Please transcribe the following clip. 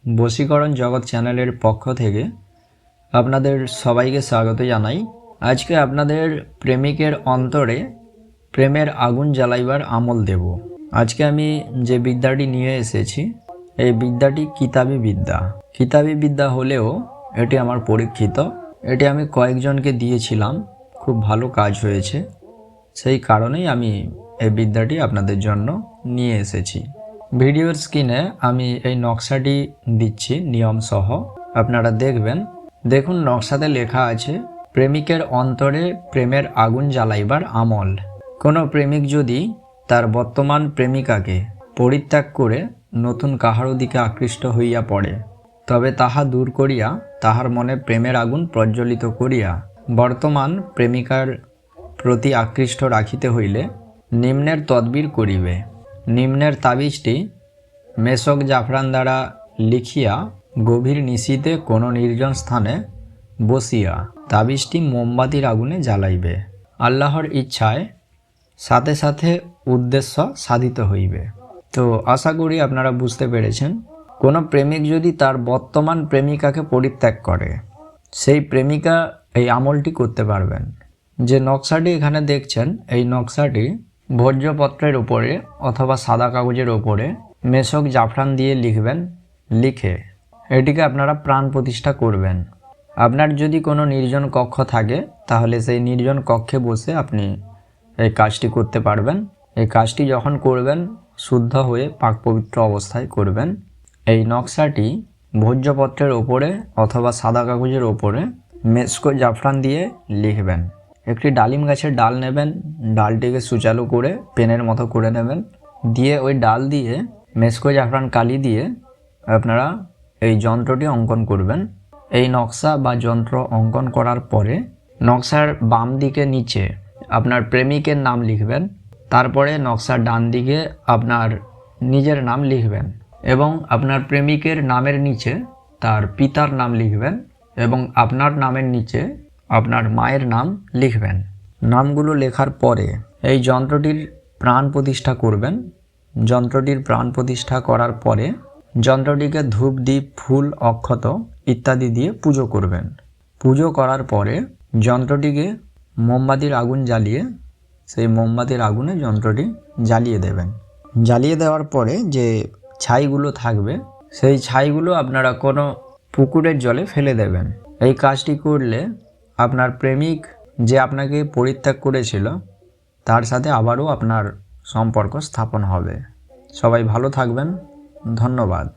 বশীকরণ জগৎ চ্যানেলের পক্ষ থেকে আপনাদের সবাইকে স্বাগত জানাই। আজকে আপনাদের প্রেমিকের অন্তরে প্রেমের আগুন জ্বালাইবার আমল দেব। আজকে আমি যে বিদ্যাটি নিয়ে এসেছি, এই বিদ্যাটি কিতাবি বিদ্যা হলেও এটি আমার পরীক্ষিত। এটি আমি কয়েকজনকে দিয়েছিলাম, খুব ভালো কাজ হয়েছে। সেই কারণেই আমি এই বিদ্যাটি আপনাদের জন্য নিয়ে এসেছি। ভিডিওর স্ক্রিনে আমি এই নকশাটি দিচ্ছি নিয়ম সহ, আপনারা দেখবেন। দেখুন, নকশাতে লেখা আছে প্রেমিকের অন্তরে প্রেমের আগুন জ্বালাইবার আমল। কোনো প্রেমিক যদি তার বর্তমান প্রেমিকাকে পরিত্যাগ করে নতুন কাহারও দিকে আকৃষ্ট হইয়া পড়ে, তবে তাহা দূর করিয়া তাহার মনে প্রেমের আগুন প্রজ্বলিত করিয়া বর্তমান প্রেমিকার প্রতি আকৃষ্ট রাখিতে হইলে নিম্নের তদবির করিবে। নিম্নের তাবিজটি মেশক জাফরান দ্বারা লিখিয়া গভীর নিশীতে কোনো নির্জন স্থানে বসিয়া তাবিজটি মোমবাতির আগুনে জ্বালাইবে। আল্লাহর ইচ্ছায় সাথে সাথে উদ্দেশ্য সাধিত হইবে। তো আশা করি আপনারা বুঝতে পেরেছেন। কোনো প্রেমিক যদি তার বর্তমান প্রেমিকাকে পরিত্যাগ করে, সেই প্রেমিকা এই আমলটি করতে পারবেন। যে নকশাটি এখানে দেখছেন, এই নকশাটি ভোজ্যপত্রের উপরে অথবা সাদা কাগজের ওপরে মেশক জাফরান দিয়ে লিখবেন। লিখে এটিকে আপনারা প্রাণ প্রতিষ্ঠা করবেন। আপনার যদি কোনো নির্জন কক্ষ থাকে, তাহলে সেই নির্জন কক্ষে বসে আপনি এই কাজটি করতে পারবেন। এই কাজটি যখন করবেন, শুদ্ধ হয়ে পাক পবিত্র অবস্থায় করবেন। এই নকশাটি ভোজ্যপত্রের ওপরে অথবা সাদা কাগজের ওপরে মেশক জাফরান দিয়ে লিখবেন। একটি ডালিম গাছের ডাল নেবেন, ডালটিকে সুচালু করে পেনের মতো করে নেবেন, দিয়ে ওই ডাল দিয়ে মেশক জাফরান কালি দিয়ে আপনারা এই যন্ত্রটি অঙ্কন করবেন। এই নকশা বা যন্ত্র অঙ্কন করার পরে নকশার বাম দিকে নিচে আপনার প্রেমিকের নাম লিখবেন। তারপরে নকশার ডান দিকে আপনার নিজের নাম লিখবেন এবং আপনার প্রেমিকের নামের নিচে তার পিতার নাম লিখবেন এবং আপনার নামের নিচে আপনার মায়ের নাম লিখবেন। নামগুলো লেখার পরে এই যন্ত্রটির প্রাণ প্রতিষ্ঠা করবেন। যন্ত্রটির প্রাণ প্রতিষ্ঠা করার পরে যন্ত্রটিকে ধূপ, দ্বীপ, ফুল, অক্ষত ইত্যাদি দিয়ে পুজো করবেন। পুজো করার পরে যন্ত্রটিকে মোমবাতির আগুন জ্বালিয়ে সেই মোমবাতির আগুনে যন্ত্রটি জ্বালিয়ে দেবেন। জ্বালিয়ে দেওয়ার পরে যে ছাইগুলো থাকবে, সেই ছাইগুলো আপনারা কোনো পুকুরের জলে ফেলে দেবেন। এই কাজটি করলে আপনার প্রেমিক যে আপনাকে পরিত্যাগ করেছিল, তার সাথে আবারও আপনার সম্পর্ক স্থাপন হবে। সবাই ভালো থাকবেন। ধন্যবাদ।